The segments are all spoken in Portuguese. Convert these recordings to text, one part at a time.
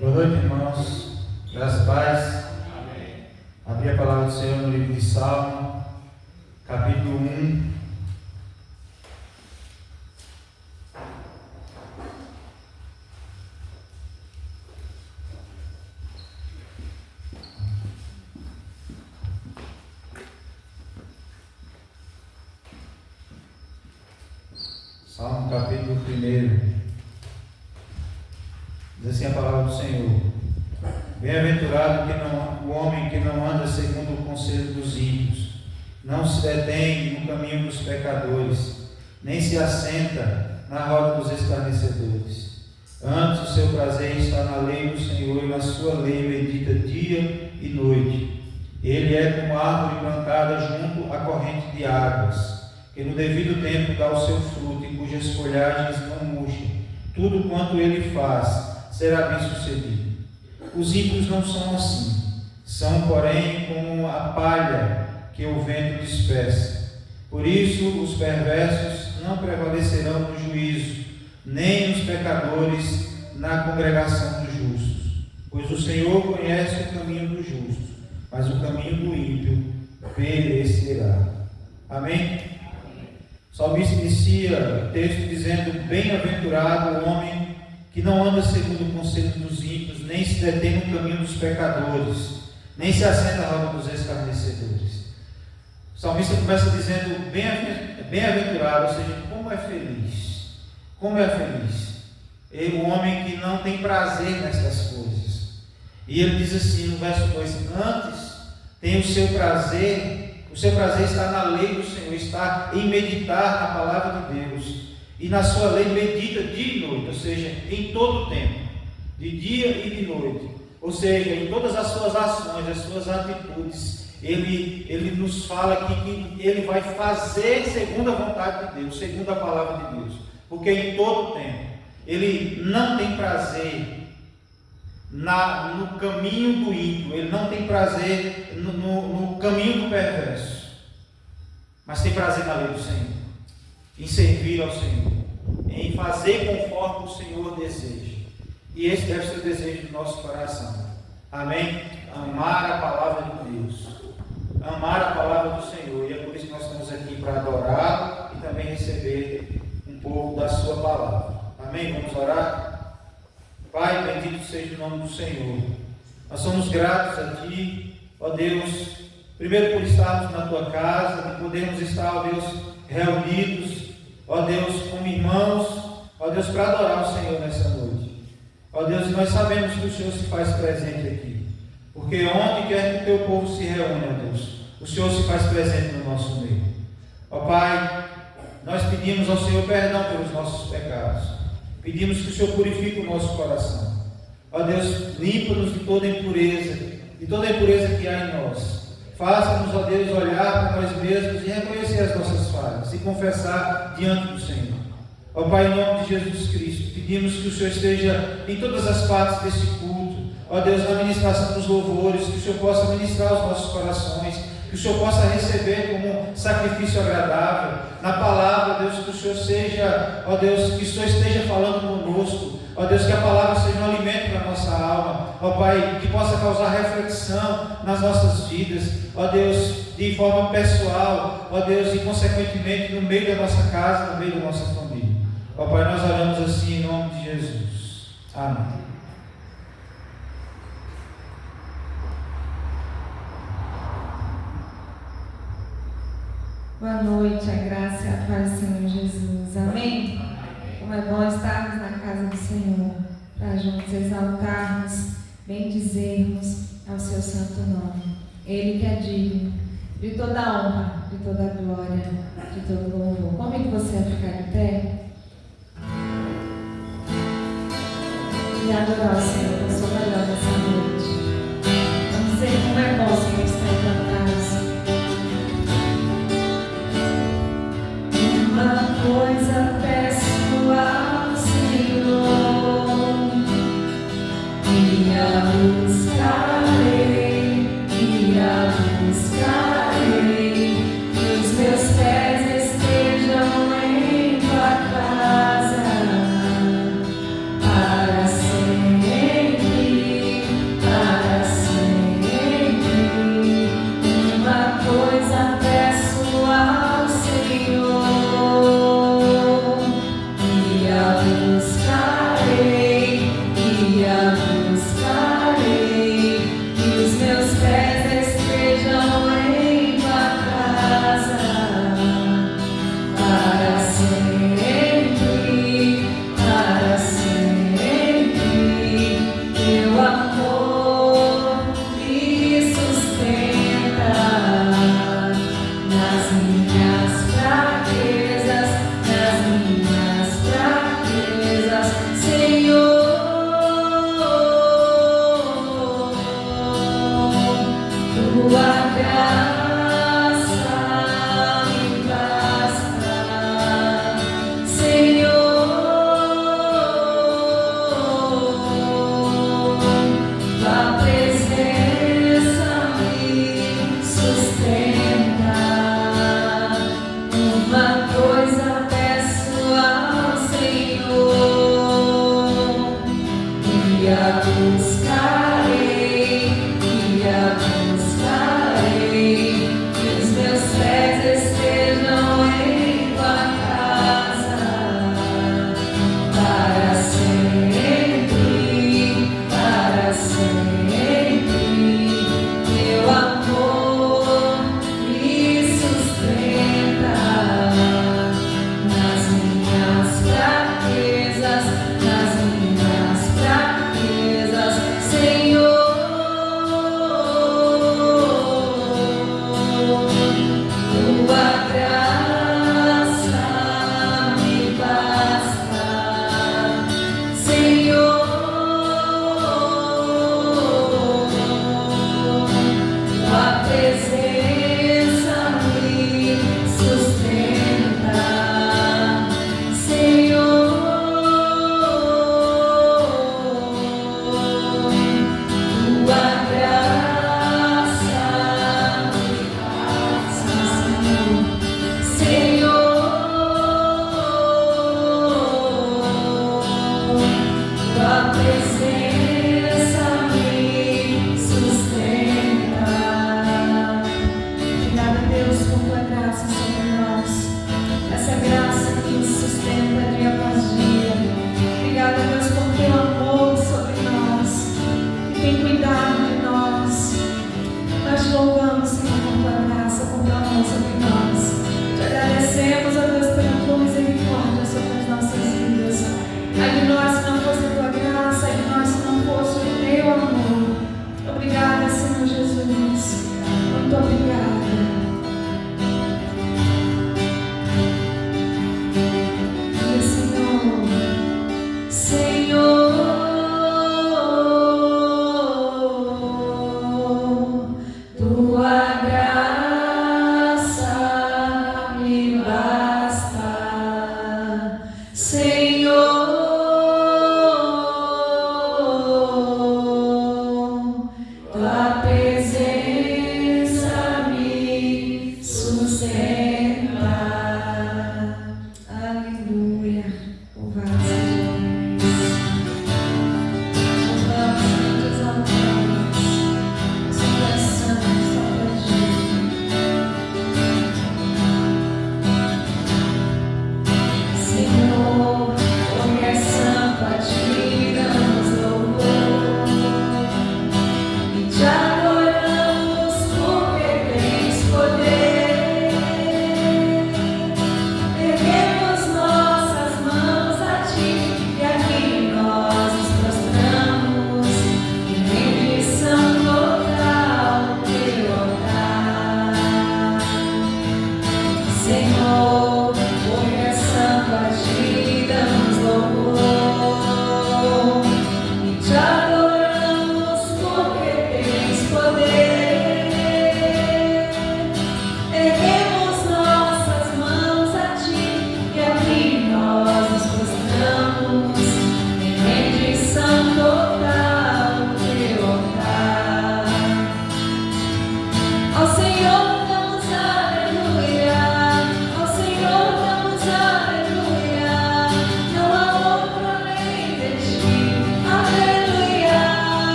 Boa noite, irmãos. Graças e paz. Amém. Abri a palavra do Senhor no livro de Salmo, capítulo 1. Salmo, capítulo 1. Diz assim a palavra do Senhor: Bem-aventurado o homem que não anda segundo o conselho dos ímpios, não se detém no caminho dos pecadores, nem se assenta na roda dos escarnecedores. Antes o seu prazer está na lei do Senhor, e na sua lei medita dia e noite. Ele é como árvore plantada junto à corrente de águas, que no devido tempo dá o seu fruto, e cujas folhagens não murcham. Tudo quanto ele faz será bem sucedido. Os ímpios não são assim, são, porém, como a palha que o vento dispersa. Por isso, os perversos não prevalecerão no juízo, nem os pecadores na congregação dos justos. Pois o Senhor conhece o caminho do justo, mas o caminho do ímpio perecerá. Amém? O salmista inicia o texto dizendo: Bem-aventurado o homem que não anda segundo o conselho dos ímpios, nem se detém no caminho dos pecadores, nem se assenta na roda dos escarnecedores. O salmista começa dizendo bem-aventurado, ou seja, como é feliz. Como é feliz o homem que não tem prazer nestas coisas. E ele diz assim no verso 2: antes tem o seu prazer está na lei do Senhor, está em meditar na palavra de Deus. E na sua lei medita dia e noite, ou seja, em todo o tempo, de dia e de noite. Ou seja, em todas as suas ações, as suas atitudes, ele nos fala aqui que ele vai fazer segundo a vontade de Deus, segundo a palavra de Deus. Porque em todo o tempo, ele não tem prazer no caminho do ímpio, ele não tem prazer no caminho do perverso, mas tem prazer na lei do Senhor, em servir ao Senhor, em fazer conforme o Senhor deseja. E esse deve ser o desejo do nosso coração. Amém? Amar a palavra de Deus, amar a palavra do Senhor. E é por isso que nós estamos aqui para adorar e também receber um pouco da sua palavra. Amém? Vamos orar? Pai, bendito seja o nome do Senhor. Nós somos gratos a Ti, ó Deus, primeiro por estarmos na Tua casa, de podermos estar, ó Deus, reunidos, ó Deus, como irmãos, ó Deus, para adorar o Senhor nessa noite. Ó Deus, nós sabemos que o Senhor se faz presente aqui, porque onde quer que o Teu povo se reúne, ó Deus, o Senhor se faz presente no nosso meio. Ó Pai, nós pedimos ao Senhor perdão pelos nossos pecados, pedimos que o Senhor purifique o nosso coração. Ó Deus, limpa-nos de toda impureza que há em nós. Faça-nos, ó Deus, olhar para nós mesmos e reconhecer as nossas falhas e confessar diante do Senhor. Ó Pai, em nome de Jesus Cristo, pedimos que o Senhor esteja em todas as partes desse culto. Ó Deus, na ministração dos louvores, que o Senhor possa ministrar os nossos corações, que o Senhor possa receber como sacrifício agradável. Na palavra, Deus, que o Senhor seja, ó Deus, que o Senhor esteja falando conosco. Ó Deus, que a palavra seja um alimento para a nossa alma. Ó Pai, que possa causar reflexão nas nossas vidas. Ó Deus, de forma pessoal. Ó Deus, e consequentemente no meio da nossa casa, no meio da nossa família. Ó Pai, nós oramos assim em nome de Jesus. Amém. Boa noite, a graça e a paz do Senhor Jesus. Amém? Como é bom estarmos na casa do Senhor, para juntos exaltarmos, bendizermos ao seu santo nome. Ele que é digno de toda a honra, de toda a glória, de todo o louvor. Convido você a ficar de pé e adorar o Senhor com sua melhor nessa noite. Vamos dizer como é bom o Senhor estar em tua casa. Uma coisa peço ao Senhor, e a buscarei, que os meus pés estejam em tua casa, para sempre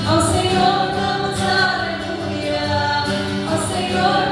Ao Senhor damos aleluia, ao Senhor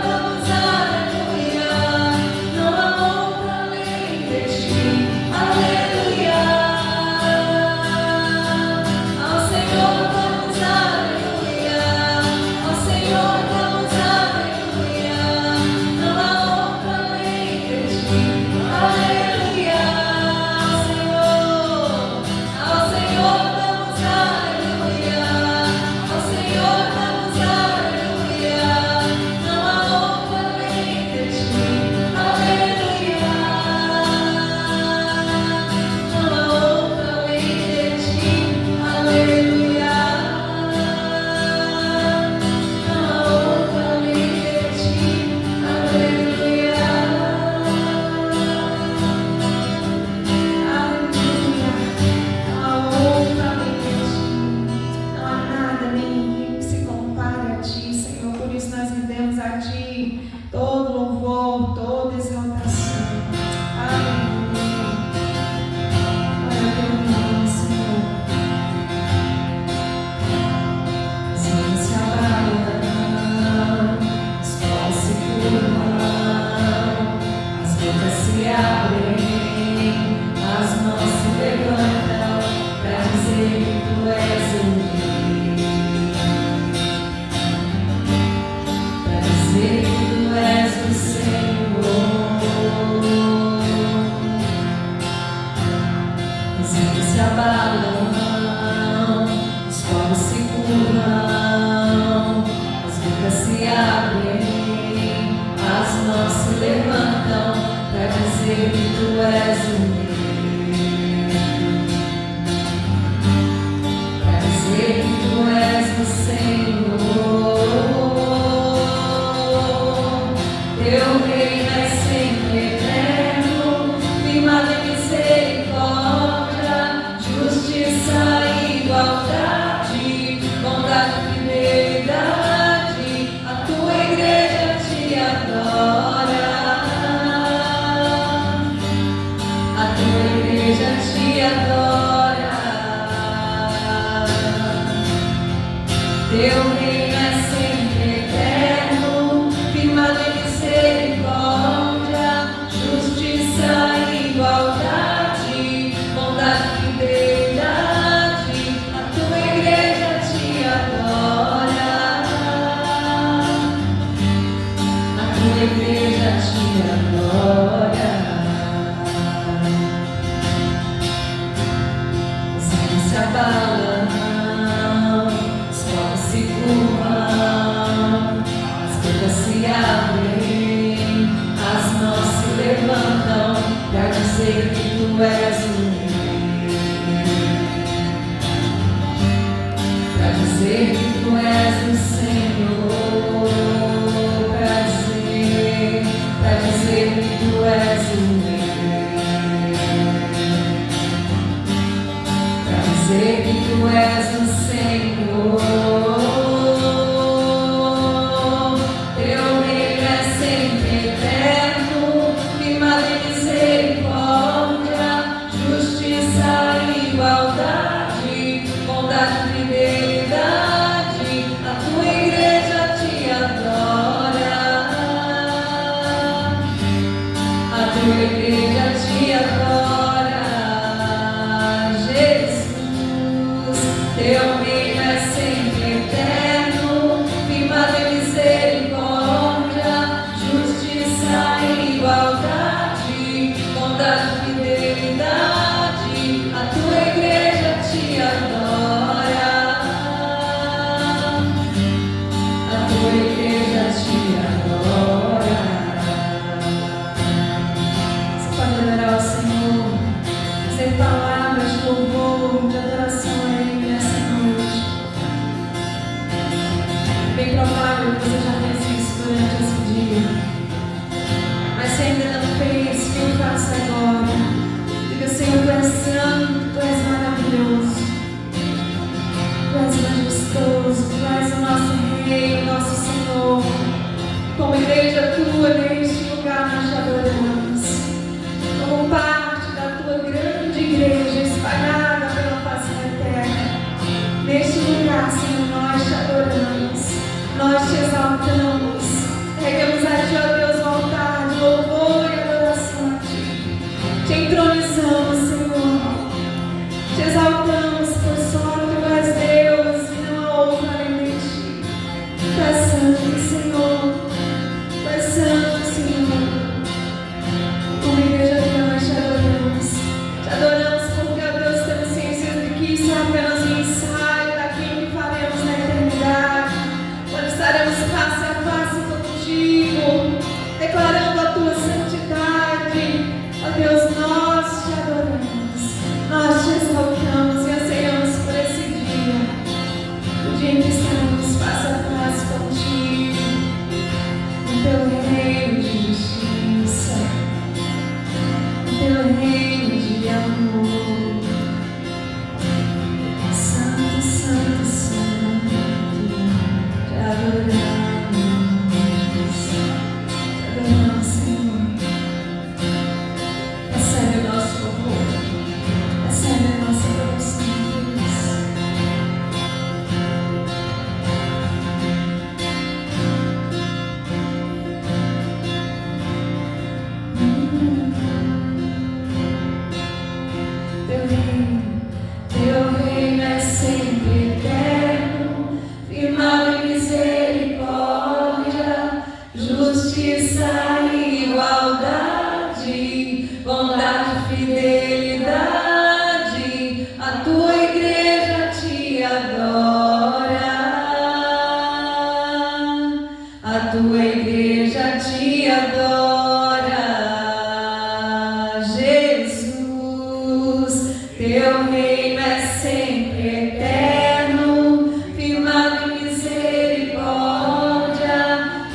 rendemos a Ti todo louvor, toda exaltação. Aleluia. Glória a Teu nome, Senhor. Assim se abalam, os pés se curvam, as bocas se abrem, as mãos se levantam para dizer que Tu és o Rei, para dizer que Tu és o Senhor. Os rios se abalam, os povos se curvam, as bocas se abrem, as mãos se levantam para dizer que Tu és o Rei, para dizer que Tu és o Senhor. Teu reino é sempre eterno, firmado em misericórdia, justiça e igualdade, bondade e fidelidade. A Tua igreja Te adora, a Tua igreja Te adora. Teu reino é sempre eterno, firmado em misericórdia, justiça e igualdade, bondade e fidelidade. A Tua igreja Te adora, a Tua igreja Te adora. Os rios se abalam, os povos se curvam, as bocas se abrem, as mãos se levantam para dizer que Tu és o Rei, para dizer que Tu és o Senhor, para dizer que Tu és o Rei, para dizer que Tu és o Senhor. Teu reino é sempre eterno, firmado em misericórdia, justiça e igualdade, bondade e fidelidade. A Tua igreja Te adora, a Tua igreja Te adora. Jesus, Teu reino é sempre eterno, firmado em misericórdia, justiça e igualdade, bondade e fidelidade. A Tua igreja Te adora, a Tua igreja Te adora. Você pode adorar o Senhor, dizer palavras de louvor, de adoração a Ele nessa noite. É bem provável que você já fez isso durante esse dia, mas se ainda não fez, que eu faço agora. Diga: Senhor, Tu és santo, Tu és maravilhoso, Tu és majestoso, Tu és o nosso Rei, o nosso Senhor. Como igreja Tua neste lugar nós Te adoramos, como parte da Tua grande igreja espalhada pela face da terra. Neste lugar, Senhor, nós Te adoramos, nós Te exaltamos, regamos a Ti, ó Deus, o altar de louvor e adoração a Ti. Te entronizamos, Senhor, Te exaltamos, pois só Tu és Deus e não há outro além de Ti. Tu és santo, Senhor, Tu és santo, justiça e igualdade, bondade e fidelidade, a tua igreja te adora, a tua igreja te adora, Jesus, teu reino é sempre eterno, firmado em misericórdia,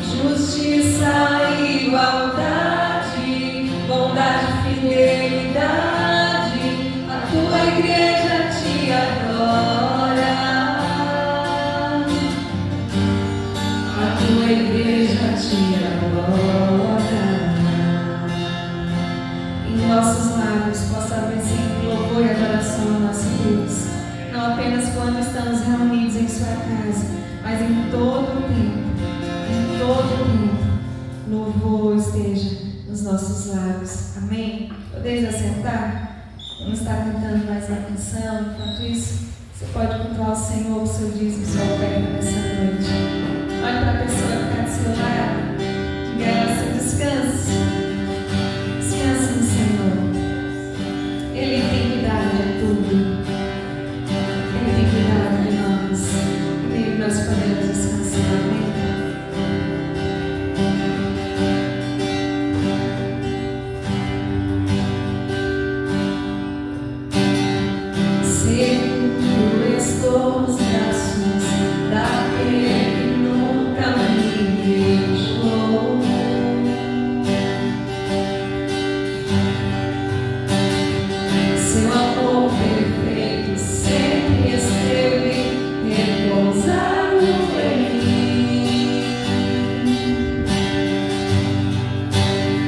justiça e igualdade, bondade e fidelidade, a tua igreja te adora, a tua igreja te adora. Em nossos lábios possa haver sempre louvor e adoração ao nosso Deus, não apenas quando estamos reunidos em sua casa, mas em todo o tempo, louvor esteja nos nossos lábios. Amém? Podeis assentar? Vamos estar cantando mais uma canção. Enquanto isso, você pode cultuar o Senhor, o seu dízimo, sua oferta nessa noite. Olhe para a pessoa que está do seu lado, diga a ela: você descanse. Descanse no Senhor. Ele tem cuidado de tudo. Ele tem cuidado de nós. E nós podemos descansar. Amém? Seguro estou nos braços daquele que nunca me deixou. Seu amor perfeito sempre esteve repousado em mim.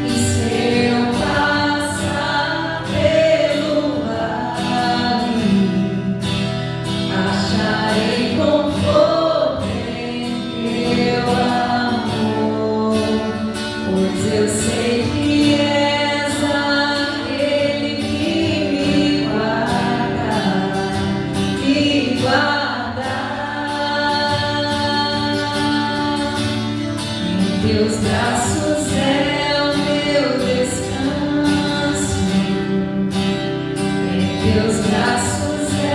E se eu passar pelo vale, acharei conforto em teu amor, pois eu sei que és aquele que me guarda, em teus braços é o meu descanso, em teus braços é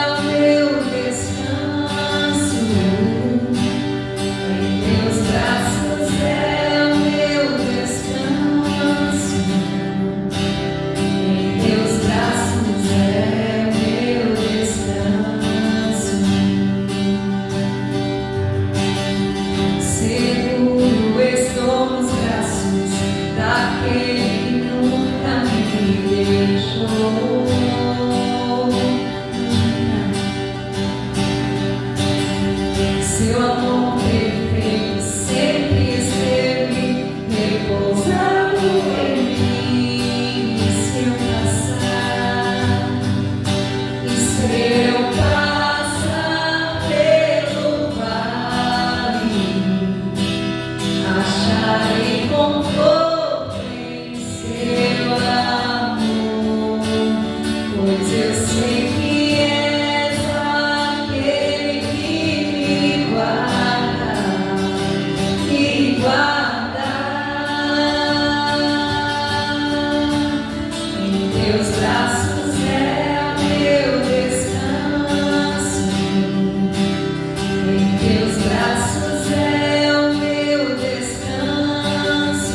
o meu descanso, em teus braços é o meu descanso, em teus braços é o meu descanso. Seguro estou nos braços daquele que nunca me deixou. Seu amor perfeito sempre esteve repousado em mim. E se eu passar pelo vale, acharei conforto em seu amor, pois eu sei que és aquele que me guarda, em teus braços é o meu descanso, em teus braços é o meu descanso,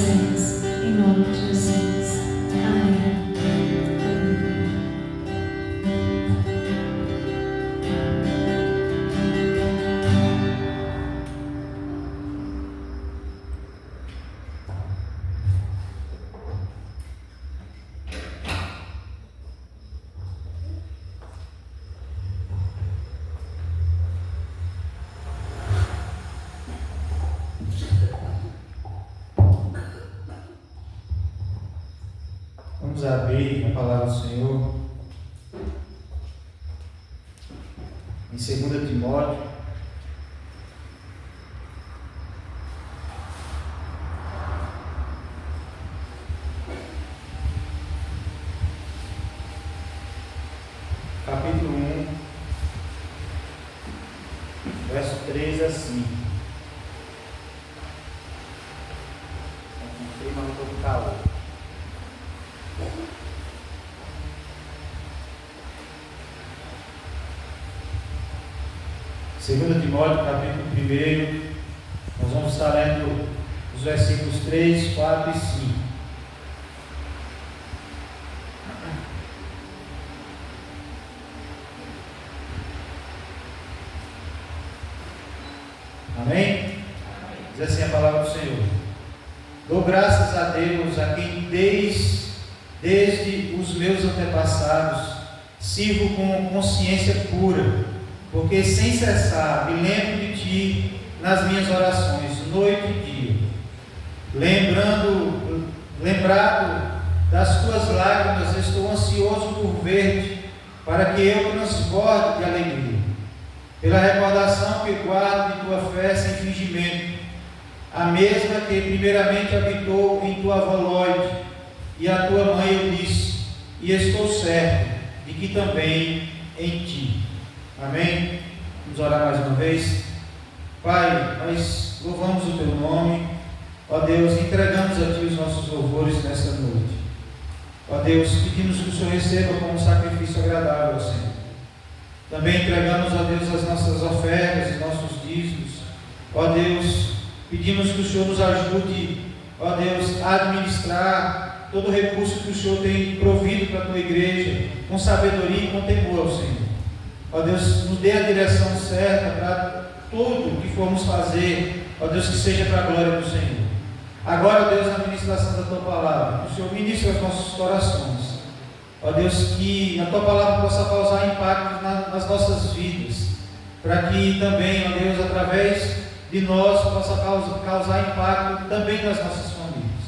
agradecemos. Em nome de Jesus. Amém. Vamos abrir a palavra do Senhor em 2 Timóteo, capítulo 1, verso 3 a 5. Não sei, mas não estou com calor. 2 Timóteo, capítulo 1, nós vamos estar lendo os versículos 3, 4 e 5. Amém? Diz assim a palavra do Senhor: dou graças a Deus, a quem desde os meus antepassados sirvo com consciência pura, porque sem cessar me lembro de ti nas minhas orações, noite e dia. Lembrado das tuas lágrimas, estou ansioso por ver-te, para que eu transborde de alegria, pela recordação que guardo de tua fé sem fingimento, a mesma que primeiramente habitou em tua avó Lóide e a tua mãe Eunice, e estou certo de que também em ti. Amém? Vamos orar mais uma vez. Pai, nós louvamos o teu nome. Ó Deus, entregamos a ti os nossos louvores nesta noite. Ó Deus, pedimos que o Senhor receba como um sacrifício agradável ao Senhor. Também entregamos, ó Deus, as nossas ofertas e nossos dízimos. Ó Deus, pedimos que o Senhor nos ajude, ó Deus, a administrar todo o recurso que o Senhor tem provido para a tua igreja, com sabedoria e com temor ao Senhor. Ó Deus, nos dê a direção certa para tudo que formos fazer, ó Deus, que seja para a glória do Senhor. Agora, ó Deus, na ministração da tua palavra, que o Senhor ministre os nossos corações. Ó Deus, que a tua palavra possa causar impacto nas nossas vidas, para que também, ó Deus, através de nós, possa causar impacto também nas nossas famílias.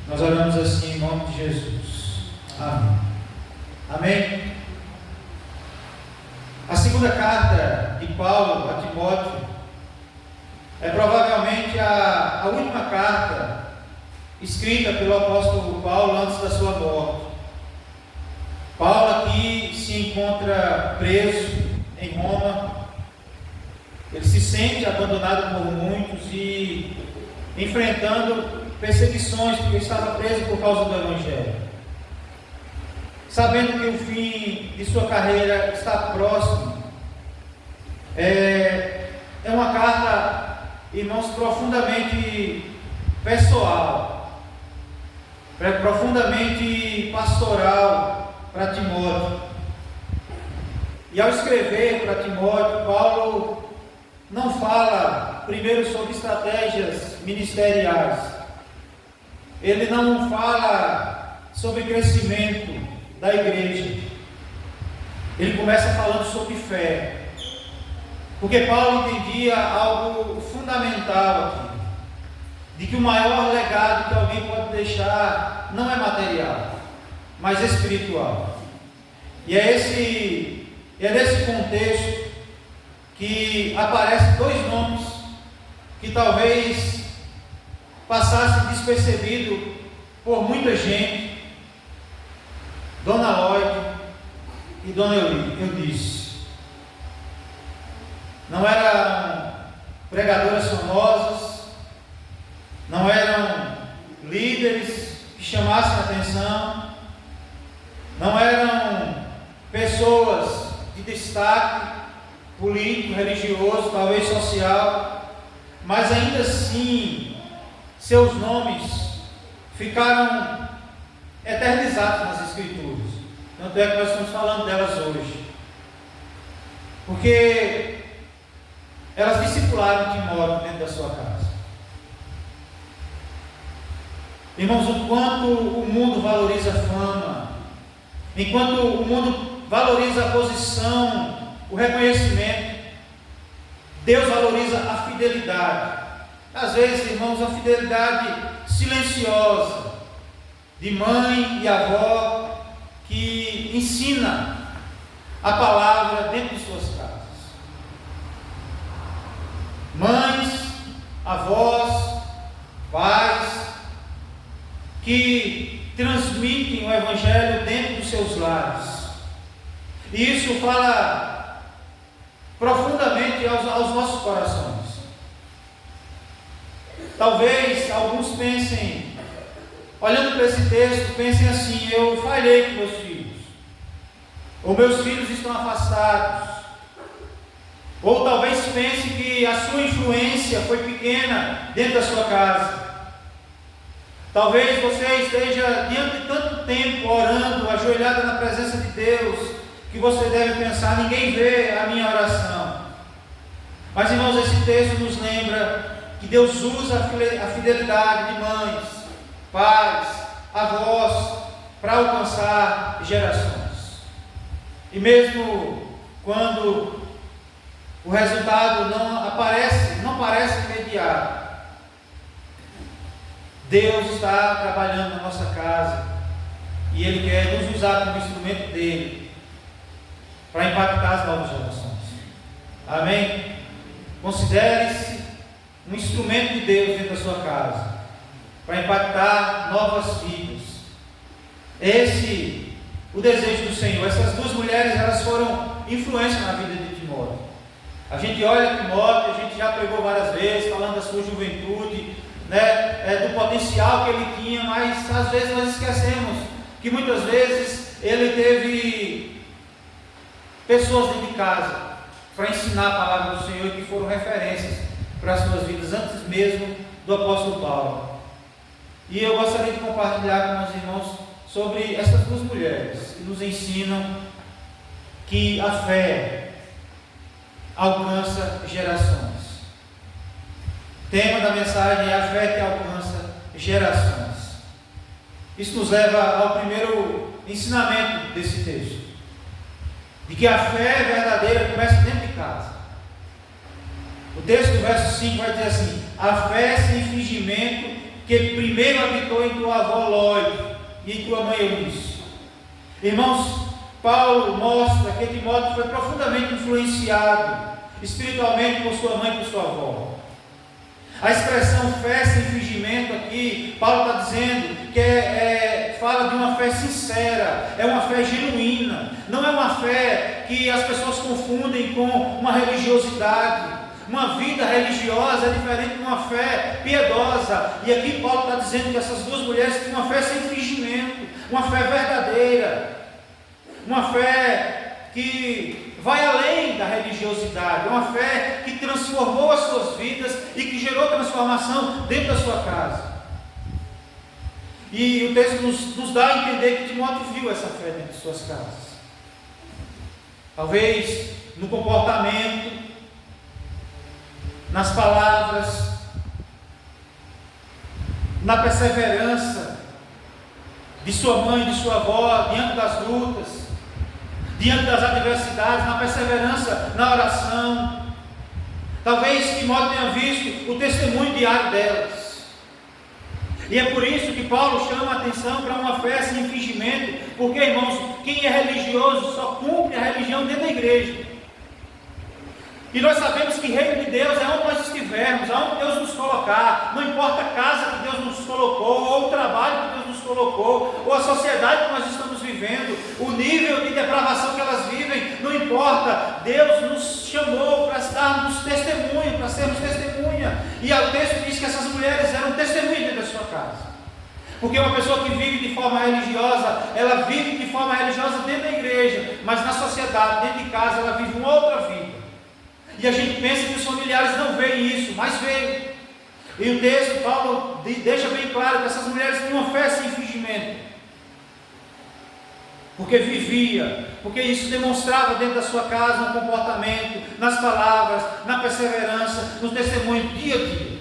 Nós oramos assim em nome de Jesus. Amém. Amém. A segunda carta de Paulo a Timóteo é provavelmente a última carta escrita pelo apóstolo Paulo antes da sua morte. Paulo aqui se encontra preso em Roma. Ele se sente abandonado por muitos e enfrentando perseguições, porque estava preso por causa do Evangelho. Sabendo que o fim de sua carreira está próximo, é uma carta, irmãos, profundamente pessoal, profundamente pastoral para Timóteo. E ao escrever para Timóteo, Paulo não fala primeiro sobre estratégias ministeriais, ele não fala sobre crescimento da igreja, ele começa falando sobre fé, porque Paulo entendia algo fundamental aqui, de que o maior legado que alguém pode deixar não é material, mas espiritual. E é nesse contexto que aparecem dois nomes que talvez passassem despercebido por muita gente: Dona Lóide e Dona Eunice. Não eram pregadoras famosas, não eram líderes que chamassem a atenção, não eram pessoas de destaque político, religioso, talvez social, mas ainda assim seus nomes ficaram eternizadas nas Escrituras. Tanto é que nós estamos falando delas hoje. Porque elas discipularam Timóteo dentro da sua casa. Irmãos, o quanto o mundo valoriza a fama, enquanto o mundo valoriza a posição, o reconhecimento, Deus valoriza a fidelidade. Às vezes, irmãos, a fidelidade silenciosa de mãe e avó que ensina a palavra dentro de suas casas. Mães, avós, pais que transmitem o Evangelho dentro dos seus lares. E isso fala profundamente aos nossos corações. Talvez alguns pensem, olhando para esse texto, pensem assim: eu falhei com meus filhos, ou meus filhos estão afastados. Ou talvez pense que a sua influência foi pequena dentro da sua casa. Talvez você esteja diante de tanto tempo orando, ajoelhado na presença de Deus, que você deve pensar: ninguém vê a minha oração. Mas, irmãos, esse texto nos lembra que Deus usa a fidelidade de mães, pais, avós, para alcançar gerações. E mesmo quando o resultado não parece imediato, Deus está trabalhando na nossa casa e Ele quer nos usar como instrumento dele para impactar as novas gerações. Amém? Considere-se um instrumento de Deus dentro da sua casa para impactar novas vidas. Esse o desejo do Senhor. Essas duas mulheres, elas foram influência na vida de Timóteo. A gente olha Timóteo, a gente já pregou várias vezes falando da sua juventude, do potencial que ele tinha, mas às vezes nós esquecemos que muitas vezes ele teve pessoas dentro de casa para ensinar a palavra do Senhor e que foram referências para as suas vidas antes mesmo do apóstolo Paulo. E eu gostaria de compartilhar com os irmãos sobre essas duas mulheres que nos ensinam que a fé alcança gerações. O tema da mensagem é a fé que alcança gerações. Isso nos leva ao primeiro ensinamento desse texto, de que a fé verdadeira começa dentro de casa. O texto do verso 5 vai dizer assim: a fé sem fingimento que primeiro habitou em tua avó Lóide e em tua mãe Eunice. Irmãos, Paulo mostra que Timóteo foi profundamente influenciado espiritualmente por sua mãe e por sua avó. A expressão fé sem fingimento aqui, Paulo está dizendo que fala de uma fé sincera, é uma fé genuína, não é uma fé que as pessoas confundem com uma religiosidade. Uma vida religiosa é diferente de uma fé piedosa. E aqui Paulo está dizendo que essas duas mulheres têm uma fé sem fingimento, uma fé verdadeira, uma fé que vai além da religiosidade, uma fé que transformou as suas vidas e que gerou transformação dentro da sua casa. E o texto nos dá a entender que Timóteo viu essa fé dentro de suas casas. Talvez no comportamento, nas palavras, na perseverança de sua mãe, de sua avó, diante das lutas, diante das adversidades, na perseverança, na oração. Talvez Timóteo tenha visto o testemunho diário delas. E é por isso que Paulo chama a atenção para uma fé sem fingimento, porque, irmãos, quem é religioso só cumpre a religião dentro da igreja. E nós sabemos que reino de Deus é onde nós estivermos, aonde Deus nos colocar, não importa a casa que Deus nos colocou, ou o trabalho que Deus nos colocou, ou a sociedade que nós estamos vivendo, o nível de depravação que elas vivem, não importa. Deus nos chamou para darmos testemunho, para sermos testemunha. E o texto diz que essas mulheres eram testemunhas dentro da sua casa. Porque uma pessoa que vive de forma religiosa, ela vive de forma religiosa dentro da igreja, mas na sociedade, dentro de casa, ela vive uma outra vida. E a gente pensa que os familiares não veem isso, mas veem. E o texto, Paulo deixa bem claro que essas mulheres tinham uma fé houvesse infringimento, porque vivia, porque isso demonstrava dentro da sua casa um comportamento, nas palavras, na perseverança, no testemunho dia a dia.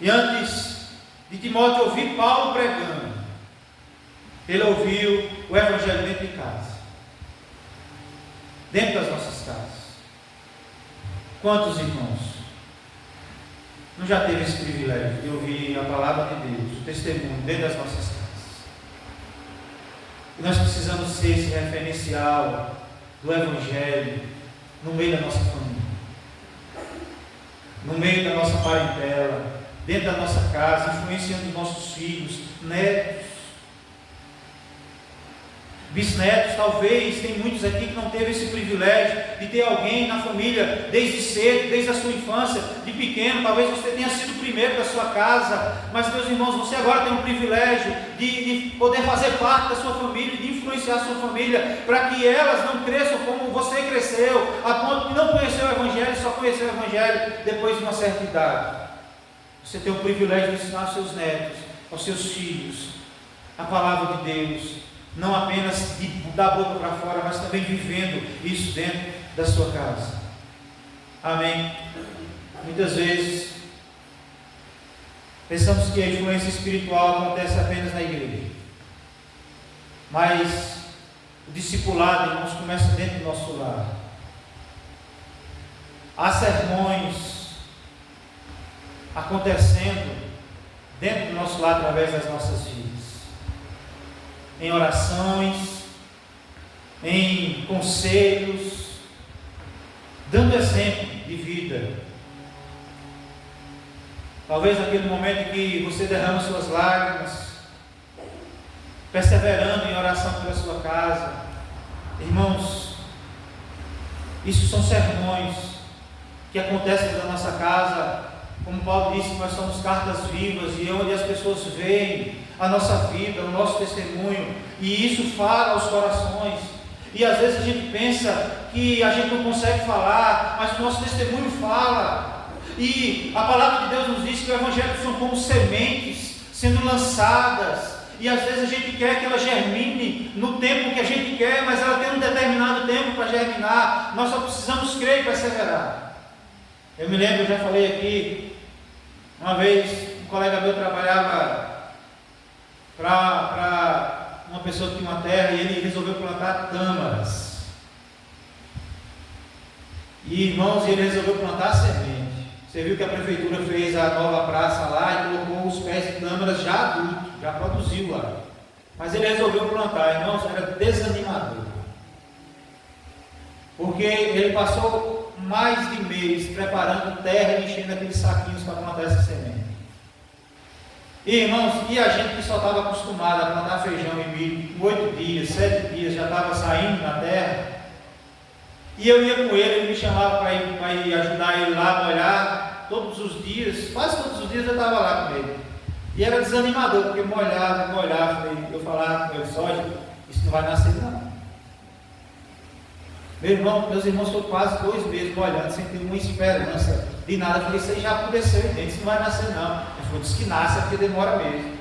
E antes de Timóteo ouvir Paulo pregando, ele ouviu o Evangelho dentro de casa, dentro das nossas casas. Quantos irmãos não já teve esse privilégio de ouvir a palavra de Deus, o testemunho dentro das nossas casas? E nós precisamos ser esse referencial do Evangelho no meio da nossa família, no meio da nossa parentela, dentro da nossa casa, influenciando os nossos filhos, netos, bisnetos. Talvez tem muitos aqui que não teve esse privilégio de ter alguém na família desde cedo, desde a sua infância, de pequeno. Talvez você tenha sido o primeiro da sua casa, mas, meus irmãos, você agora tem o privilégio de poder fazer parte da sua família, de influenciar a sua família, para que elas não cresçam como você cresceu, a ponto de não conhecer o Evangelho, só conhecer o Evangelho depois de uma certa idade. Você tem o privilégio de ensinar aos seus netos, aos seus filhos, a palavra de Deus, não apenas da boca para fora, mas também vivendo isso dentro da sua casa. Amém? Muitas vezes pensamos que a influência espiritual acontece apenas na igreja, mas o discipulado, irmãos, começa dentro do nosso lar. Há sermões acontecendo dentro do nosso lar através das nossas vidas, em orações, em conselhos, dando exemplo de vida. Talvez naquele momento em que você derrama suas lágrimas, perseverando em oração pela sua casa. Irmãos, isso são sermões que acontecem na nossa casa. Como Paulo disse, nós somos cartas vivas, e onde as pessoas veem a nossa vida, o nosso testemunho, e isso fala aos corações. E às vezes a gente pensa que a gente não consegue falar, mas o nosso testemunho fala. E a palavra de Deus nos diz que o Evangelho são como sementes sendo lançadas, e às vezes a gente quer que ela germine no tempo que a gente quer, mas ela tem um determinado tempo para germinar. Nós só precisamos crer e perseverar. Eu me lembro, eu já falei aqui, uma vez um colega meu trabalhava para uma pessoa que tinha uma terra, e ele resolveu plantar tâmaras. E, irmãos, ele resolveu plantar semente. Você viu que a prefeitura fez a nova praça lá e colocou os pés de tâmaras já adultos, já produziu lá. Mas ele resolveu plantar, irmãos, era desanimador. Porque ele passou mais de mês preparando terra e enchendo aqueles saquinhos para plantar essa semente. E, irmãos, e a gente que só estava acostumado a plantar feijão e milho, em 8 dias, 7 dias já estava saindo na terra. E eu ia com ele me chamava para ir ajudar ele lá a molhar todos os dias, quase todos os dias eu estava lá com ele. E era desanimador, porque molhava, eu falava com ele, soja, isso não vai nascer não. Meus irmãos foram quase 2 meses molhando, sem ter uma esperança de nada. Eu falei, isso aí já aconteceu, gente, isso não vai nascer não. Ele falou, diz que nasce, é porque demora mesmo.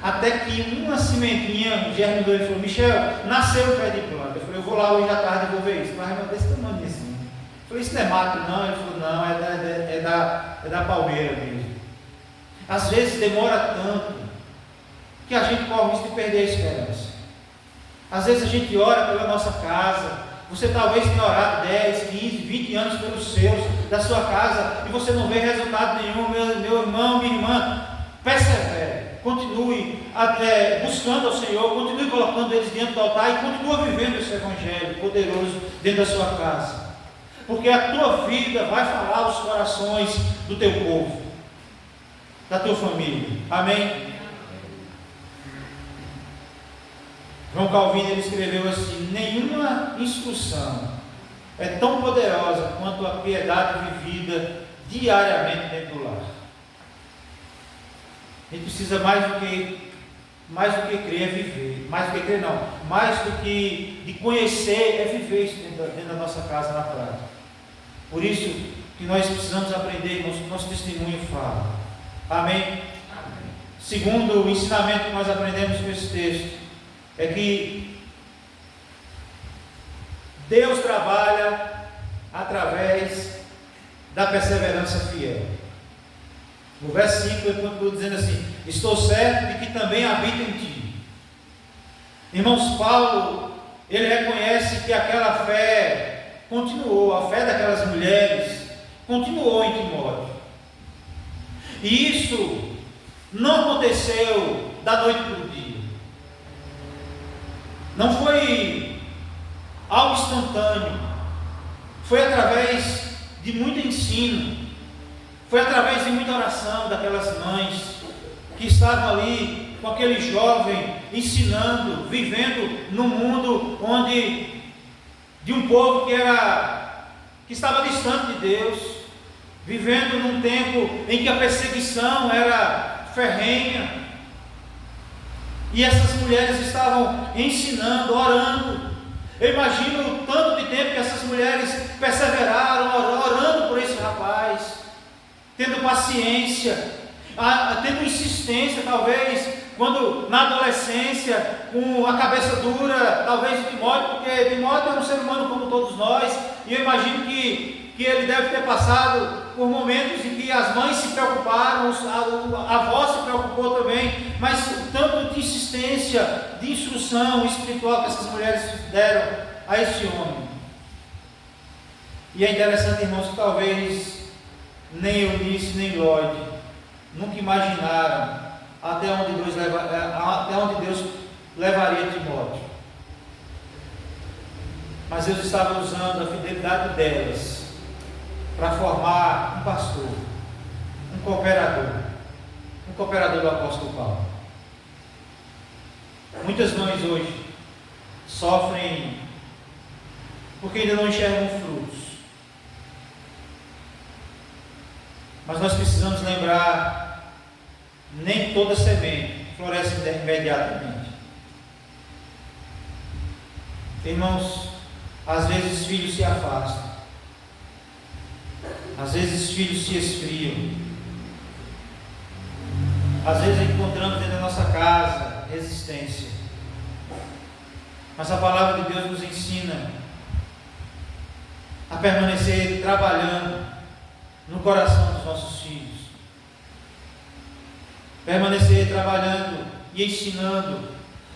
Até que uma sementinha germinou, ele falou, Michel, nasceu o pé de planta. Eu falei, eu vou lá hoje à tarde e vou ver isso. Mas é desse tamanho assim. Eu falei, isso não é mato não? Ele falou, não, é da palmeira mesmo. Às vezes demora tanto que a gente corre o risco de perder a esperança. Às vezes a gente ora pela nossa casa. Você talvez tenha orado 10, 15, 20 anos pelos seus, da sua casa, e você não vê resultado nenhum. Meu irmão, minha irmã, persevere, continue buscando ao Senhor, continue colocando eles diante do altar e continue vivendo esse Evangelho poderoso dentro da sua casa, porque a tua vida vai falar aos corações do teu povo, da tua família. Amém? João Calvino, ele escreveu assim: nenhuma instrução é tão poderosa quanto a piedade vivida diariamente dentro do lar. A gente precisa mais do que crer, é viver. Mais do que crer não, mais do que de conhecer, é viver isso dentro da nossa casa, na prática. Por isso que nós precisamos aprender, nosso testemunho fala. Amém? segundo o ensinamento que nós aprendemos com esse texto, é que Deus trabalha através da perseverança fiel. No verso 5 ele continua dizendo assim: estou certo de que também habita em ti. Irmãos, Paulo, ele reconhece que aquela fé continuou, a fé daquelas mulheres continuou em Timóteo. E isso não aconteceu da noite para o dia. Não foi algo instantâneo. Foi através de muito ensino. Foi através de muita oração daquelas mães que estavam ali com aquele jovem ensinando, vivendo num mundo onde de um povo que estava distante de Deus, vivendo num tempo em que a perseguição era ferrenha. E essas mulheres estavam ensinando, orando. Eu imagino o tanto de tempo que essas mulheres perseveraram, orando por esse rapaz, tendo paciência, tendo insistência, talvez, quando na adolescência, com a cabeça dura, talvez de Timóteo, porque Timóteo é um ser humano como todos nós, e eu imagino que ele deve ter passado por momentos em que as mães se preocuparam, a avó se preocupou também, mas o tanto de insistência, de instrução espiritual que essas mulheres deram a esse homem. E é interessante, irmãos, que talvez nem Eunice nem Lloyd nunca imaginaram até onde Deus levaria Timóteo. Mas Deus estava usando a fidelidade delas para formar um pastor, um cooperador do apóstolo Paulo. Muitas mães hoje sofrem porque ainda não enxergam frutos. Mas nós precisamos lembrar, nem toda semente floresce imediatamente. Irmãos, às vezes filhos se afastam, às vezes filhos se esfriam, às vezes encontramos dentro da nossa casa resistência. Mas a palavra de Deus nos ensina a permanecer trabalhando no coração dos nossos filhos, permanecer trabalhando e ensinando,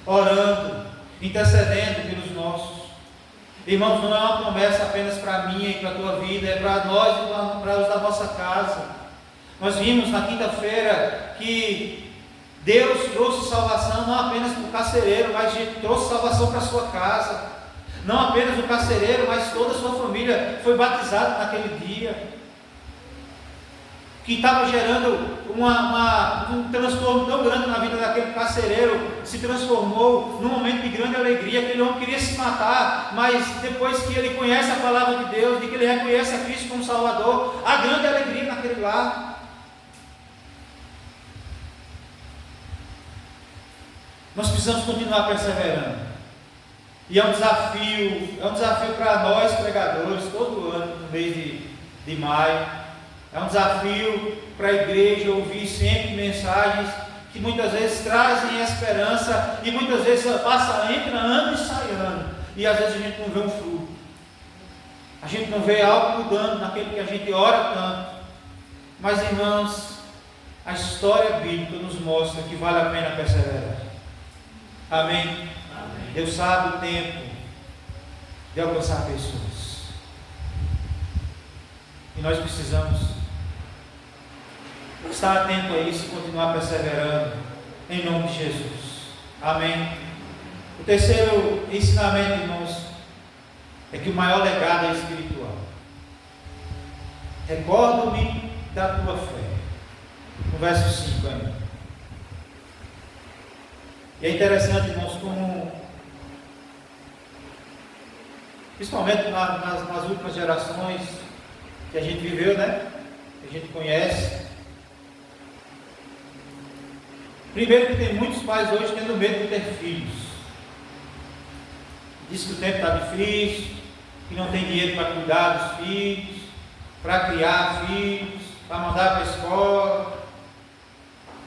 orando, intercedendo pelos nossos. Irmãos, não é uma promessa apenas para a minha e para a tua vida, é para nós e para os da nossa casa. Nós vimos na quinta-feira que Deus trouxe salvação não apenas para o carcereiro, mas trouxe salvação para a sua casa. Não apenas o carcereiro, mas toda a sua família foi batizada naquele dia, que estava gerando um transtorno tão grande na vida daquele carcereiro, se transformou num momento de grande alegria. Aquele homem queria se matar, mas depois que ele conhece a palavra de Deus, de que ele reconhece a Cristo como Salvador, há grande alegria naquele lar. Nós precisamos continuar perseverando. E é um desafio para nós pregadores, todo ano, no mês de maio. É um desafio para a igreja ouvir sempre mensagens que muitas vezes trazem esperança e muitas vezes entra ano e sai ano. E às vezes a gente não vê um fruto. A gente não vê algo mudando naquele que a gente ora tanto. Mas, irmãos, a história bíblica nos mostra que vale a pena perseverar. Amém? Amém. Deus sabe o tempo de alcançar pessoas. E nós precisamos estar atento a isso e continuar perseverando em nome de Jesus. Amém. O terceiro ensinamento, irmãos, é que o maior legado é espiritual. Recordo-me da tua fé. No verso 5 ainda. E é interessante, irmãos, como principalmente nas últimas gerações que a gente viveu, né? Que a gente conhece. Primeiro que tem muitos pais hoje tendo medo de ter filhos. Diz que o tempo está difícil, que não tem dinheiro para cuidar dos filhos, para criar filhos, para mandar para a escola.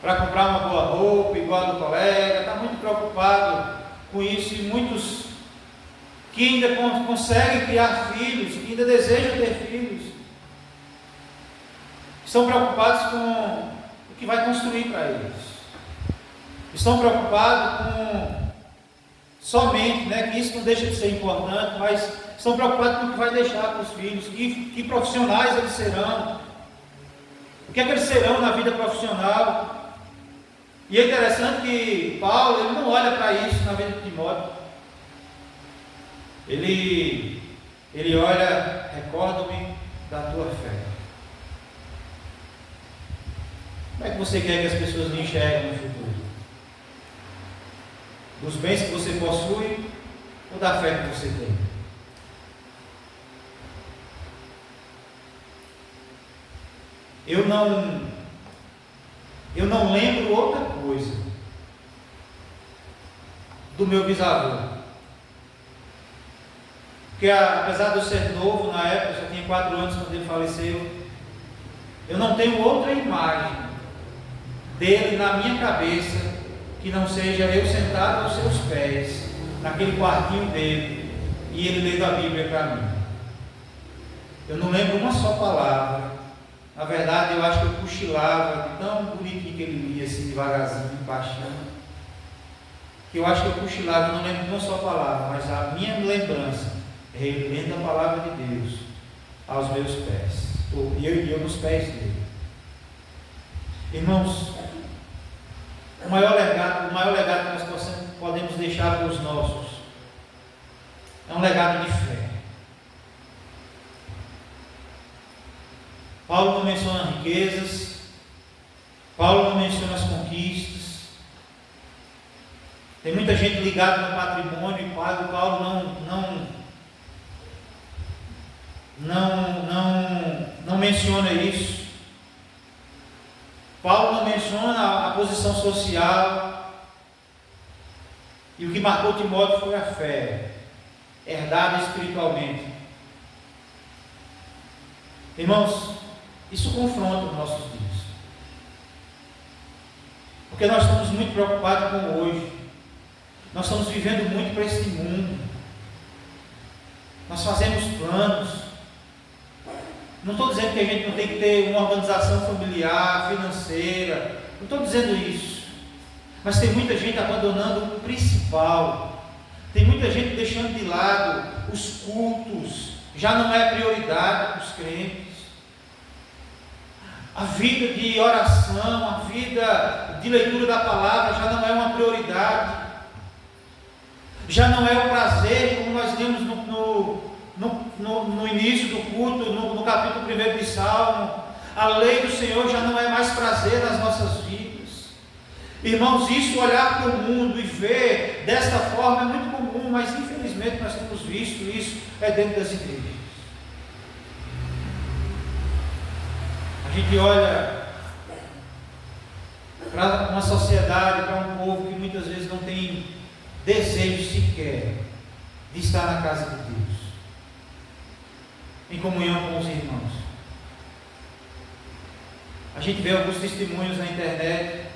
para comprar uma boa roupa, igual a do colega, está muito preocupado com isso, e muitos que ainda conseguem criar filhos, que ainda desejam ter filhos, estão preocupados com o que vai construir para eles, estão preocupados com somente, que isso não deixa de ser importante, mas estão preocupados com o que vai deixar para os filhos, que profissionais eles serão, o que é que eles serão na vida profissional. E é interessante que Paulo, ele não olha para isso na vida de Timóteo. Ele olha, recorda-me da tua fé. Como é que você quer que as pessoas lhe enxerguem no futuro? Dos bens que você possui ou da fé que você tem? Eu não lembro outra coisa do meu bisavô. Porque apesar de eu ser novo na época, eu só tinha 4 anos quando ele faleceu, eu não tenho outra imagem dele na minha cabeça que não seja eu sentado aos seus pés, naquele quartinho dele, e ele lendo a Bíblia para mim. Eu não lembro uma só palavra. Na verdade, eu acho que eu cochilava, tão bonitinho que ele lia, assim, devagarzinho, baixando, que eu acho que eu cochilava, eu não lembro de uma só palavra, mas a minha lembrança é ele lendo a palavra de Deus aos meus pés, e eu nos pés dele. Irmãos, o maior legado que nós podemos deixar para os nossos é um legado de fé. Paulo não menciona riquezas, Paulo não menciona as conquistas. Tem muita gente ligada no patrimônio, e Paulo não menciona isso. Paulo não menciona a posição social. E o que marcou Timóteo foi a fé, herdada espiritualmente. Irmãos, isso confronta os nossos dias, porque nós estamos muito preocupados com o hoje, nós estamos vivendo muito para este mundo, nós fazemos planos. Não estou dizendo que a gente não tem que ter uma organização familiar, financeira, não estou dizendo isso, mas tem muita gente abandonando o principal, tem muita gente deixando de lado os cultos, já não é prioridade para os crentes. A vida de oração, a vida de leitura da palavra já não é uma prioridade, já não é o prazer, como nós vimos no início do culto, no capítulo 1 de Salmo. A lei do Senhor já não é mais prazer nas nossas vidas. Irmãos, isso, olhar para o mundo e ver desta forma é muito comum, mas infelizmente nós temos visto isso dentro das igrejas. A gente olha para uma sociedade, para um povo que muitas vezes não tem desejo sequer de estar na casa de Deus, em comunhão com os irmãos. A gente vê alguns testemunhos na internet,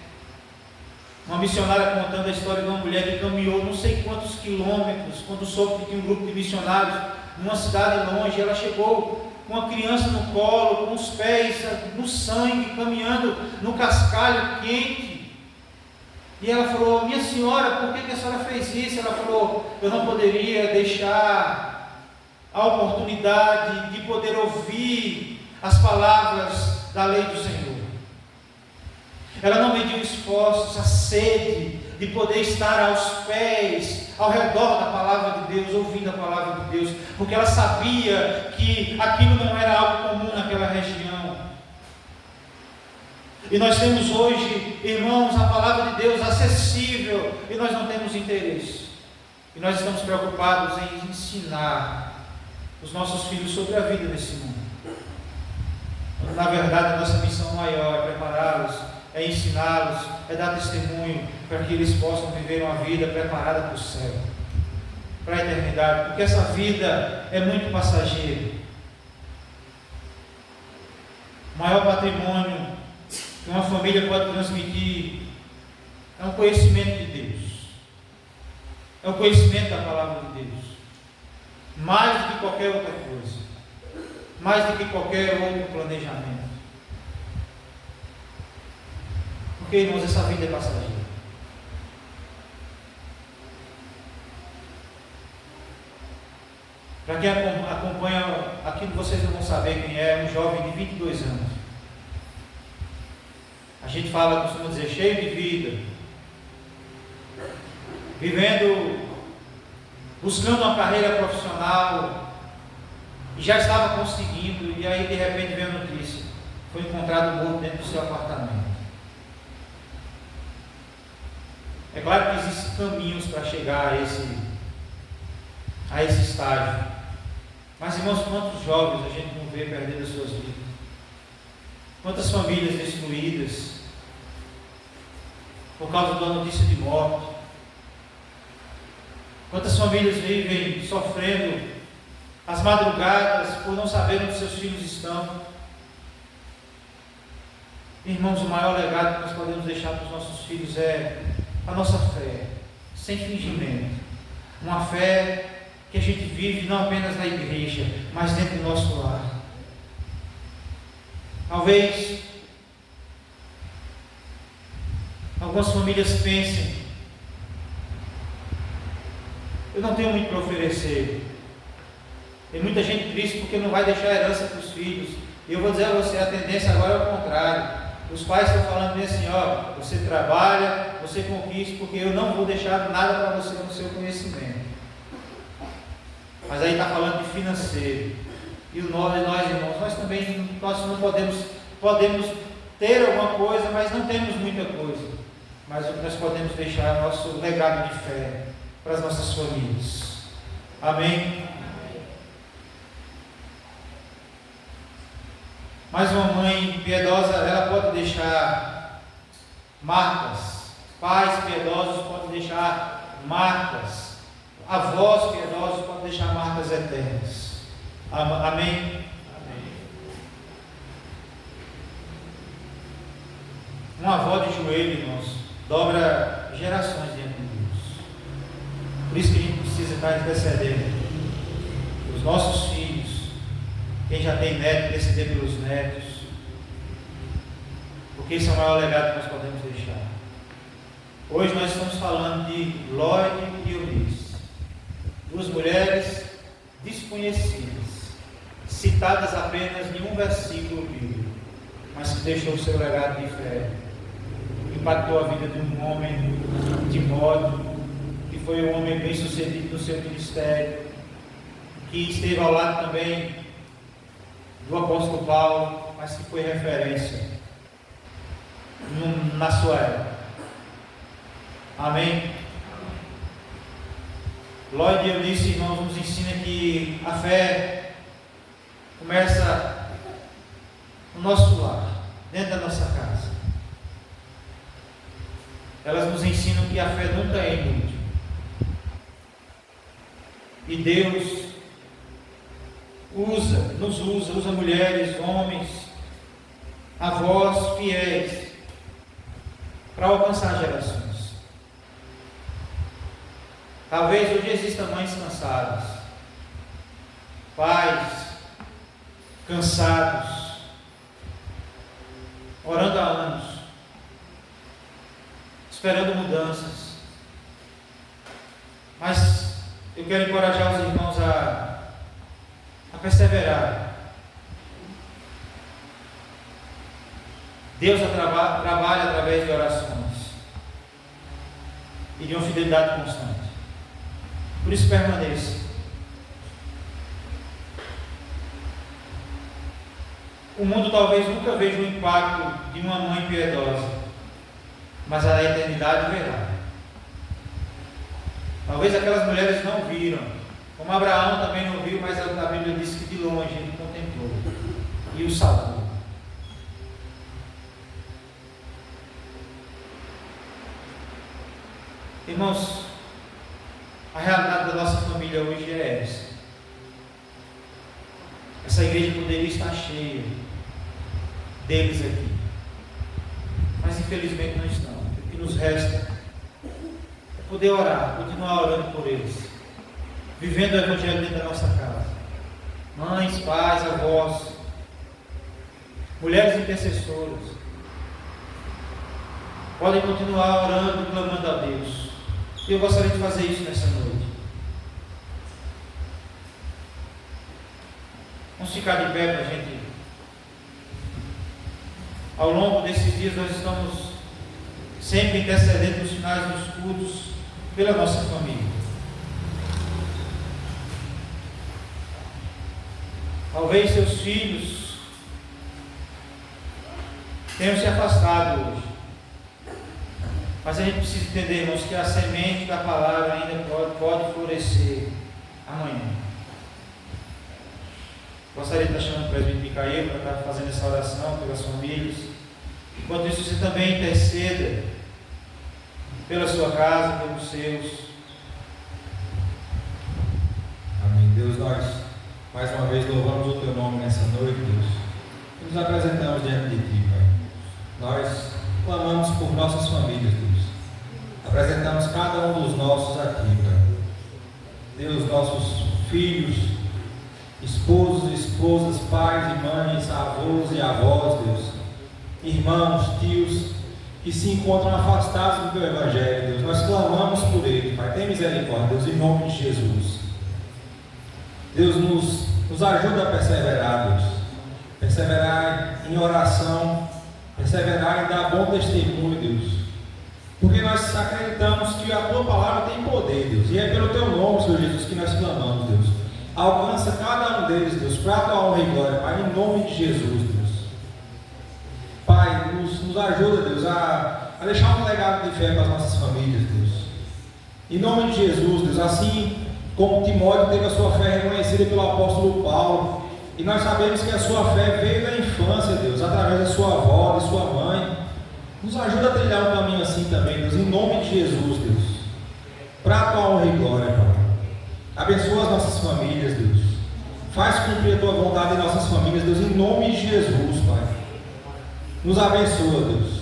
uma missionária contando a história de uma mulher que caminhou não sei quantos quilômetros, quando soube que tinha um grupo de missionários numa cidade longe. Ela chegou com uma criança no colo, com os pés no sangue, caminhando no cascalho quente. E ela falou: minha senhora, por que a senhora fez isso? Ela falou: eu não poderia deixar a oportunidade de poder ouvir as palavras da lei do Senhor. Ela não mediu esforços, a sede de poder estar aos pés, ao redor da palavra de Deus, ouvindo a palavra de Deus, porque ela sabia que aquilo não era algo comum naquela região. E nós temos hoje, irmãos, a palavra de Deus acessível, e nós não temos interesse. E nós estamos preocupados em ensinar os nossos filhos sobre a vida nesse mundo. Quando, na verdade, a nossa missão maior é prepará-los, é ensiná-los, é dar testemunho para que eles possam viver uma vida preparada para o céu, para a eternidade, porque essa vida é muito passageira. O maior patrimônio que uma família pode transmitir é um conhecimento de Deus, é o conhecimento da palavra de Deus, mais do que qualquer outra coisa, mais do que qualquer outro planejamento. Porque, irmãos, essa vida é passageira. Para quem acompanha, aqui vocês não vão saber quem é, um jovem de 22 anos. A gente costuma dizer, cheio de vida, vivendo, buscando uma carreira profissional, e já estava conseguindo, e aí de repente veio a notícia, foi encontrado morto dentro do seu apartamento. É claro que existem caminhos para chegar a esse estágio. Mas, irmãos, quantos jovens a gente não vê perdendo as suas vidas? Quantas famílias destruídas por causa da notícia de morte? Quantas famílias vivem sofrendo as madrugadas por não saber onde seus filhos estão? Irmãos, o maior legado que nós podemos deixar para os nossos filhos é a nossa fé, sem fingimento. Uma fé que a gente vive não apenas na igreja, mas dentro do nosso lar. Talvez algumas famílias pensem, eu não tenho muito para oferecer. Tem muita gente triste porque não vai deixar herança para os filhos. E eu vou dizer a você, a tendência agora é o contrário. Os pais estão falando bem assim, você trabalha, você conquista, porque eu não vou deixar nada para você no seu conhecimento. Mas aí está falando de financeiro. E nós, irmãos, nós também não podemos ter alguma coisa, mas não temos muita coisa. Mas o que nós podemos deixar é o nosso legado de fé para as nossas famílias. Amém? Mas uma mãe piedosa, ela pode deixar marcas. Pais piedosos podem deixar marcas. Avós piedosos podem deixar marcas eternas. Amém? Amém. Uma avó de joelho, irmãos, dobra gerações diante de Deus. Por isso que a gente precisa estar intercedendo. Os nossos filhos, quem já tem neto, interceder pelos netos. Porque esse é o maior legado que nós podemos deixar. Hoje nós estamos falando de Lloyd e Eunice. Duas mulheres desconhecidas, citadas apenas em um versículo bíblico, mas que deixou o seu legado de fé, impactou a vida de um homem, Timóteo, que foi um homem bem sucedido no seu ministério, que esteve ao lado também do apóstolo Paulo, mas que foi referência na sua época. Amém? Lloyd e Eunice, irmãos, nos ensina que a fé começa no nosso lar, dentro da nossa casa. Elas nos ensinam que a fé nunca é inútil. E Deus nos usa mulheres, homens, avós fiéis, para alcançar gerações. Talvez hoje existam mães cansadas, pais cansados, orando há anos, esperando mudanças. Mas eu quero encorajar os irmãos a perseverar. Deus trabalha através de orações e de uma fidelidade constante. Por isso permaneça. O mundo talvez nunca veja o impacto de uma mãe piedosa, mas a eternidade verá. Talvez aquelas mulheres não viram, como Abraão também não viu, mas a Bíblia diz que de longe ele contemplou e o salvou. Irmãos, a realidade da nossa família hoje é essa. Essa igreja poderia estar cheia deles aqui. infelizmente não estão. O que nos resta é poder orar, continuar orando por eles, vivendo o Evangelho dentro da nossa casa. Mães, pais, avós, mulheres intercessoras, podem continuar orando e clamando a Deus. E eu gostaria de fazer isso nessa noite. Vamos ficar de pé para a gente. Ao longo desses dias nós estamos sempre intercedendo nos finais dos cultos pela nossa família. Talvez seus filhos tenham se afastado hoje. Mas a gente precisa entender, irmãos, que a semente da palavra ainda pode florescer amanhã. Gostaria de estar chamando o presbítero Micael para estar fazendo essa oração pelas famílias. Enquanto isso, você também interceda pela sua casa, pelos seus. Amém. Deus, nós mais uma vez louvamos o Teu nome nessa noite, Deus. E nos apresentamos diante de Ti, Pai. Nós clamamos por nossas famílias, Deus. Apresentamos cada um dos nossos aqui, Pai. Deus, nossos filhos, esposos e esposas, pais e mães, avós e avós, Deus, irmãos, tios, que se encontram afastados do Teu Evangelho, Deus. Nós clamamos por eles, Pai. Tem misericórdia, Deus, em nome de Jesus. Deus, nos ajuda a perseverar, Deus. Perseverar em oração, perseverar em dar bom testemunho, Deus. Porque nós acreditamos que a Tua palavra tem poder, Deus. E é pelo Teu nome, Senhor Jesus, que nós clamamos, Deus. Alcança cada um deles, Deus, para a Tua honra e glória, Pai, em nome de Jesus, Deus. Pai, nos ajuda, Deus, a deixar um legado de fé para as nossas famílias, Deus. Em nome de Jesus, Deus, assim como Timóteo teve a sua fé reconhecida pelo apóstolo Paulo, e nós sabemos que a sua fé veio da infância, Deus, através da sua avó, de sua mãe. Nos ajuda a trilhar um caminho assim também, Deus, em nome de Jesus, Deus. Para a Tua honra e glória, Pai. Abençoa as nossas famílias, Deus. Faz cumprir a Tua vontade em nossas famílias, Deus, em nome de Jesus, Pai. Nos abençoa, Deus.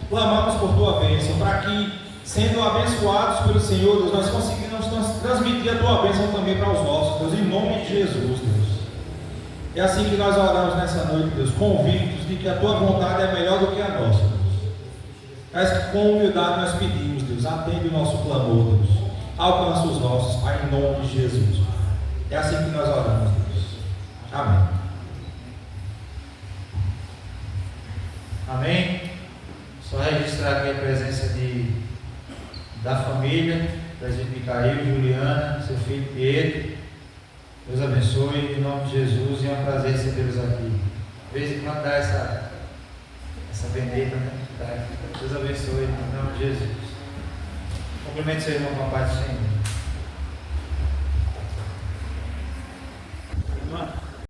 Clamamos por Tua bênção, para que, sendo abençoados pelo Senhor, Deus, nós consigamos transmitir a Tua bênção também para os nossos, Deus, em nome de Jesus, Deus. É assim que nós oramos nessa noite, Deus, convictos de que a Tua vontade é melhor do que a nossa, Deus. Mas que com humildade nós pedimos, Deus, atende o nosso clamor, Deus. Alcança os nossos, Pai, em nome de Jesus. É assim que nós oramos, Deus. Amém. Amém. Só registrar aqui a presença da família, presbítero Micael, Juliana, seu filho Pedro. Deus abençoe, em nome de Jesus, e é um prazer recebê-los aqui. De vez em quando dá essa beneta, né? Deus abençoe, em nome de Jesus. Cumprimente seu irmão com a paz do Senhor.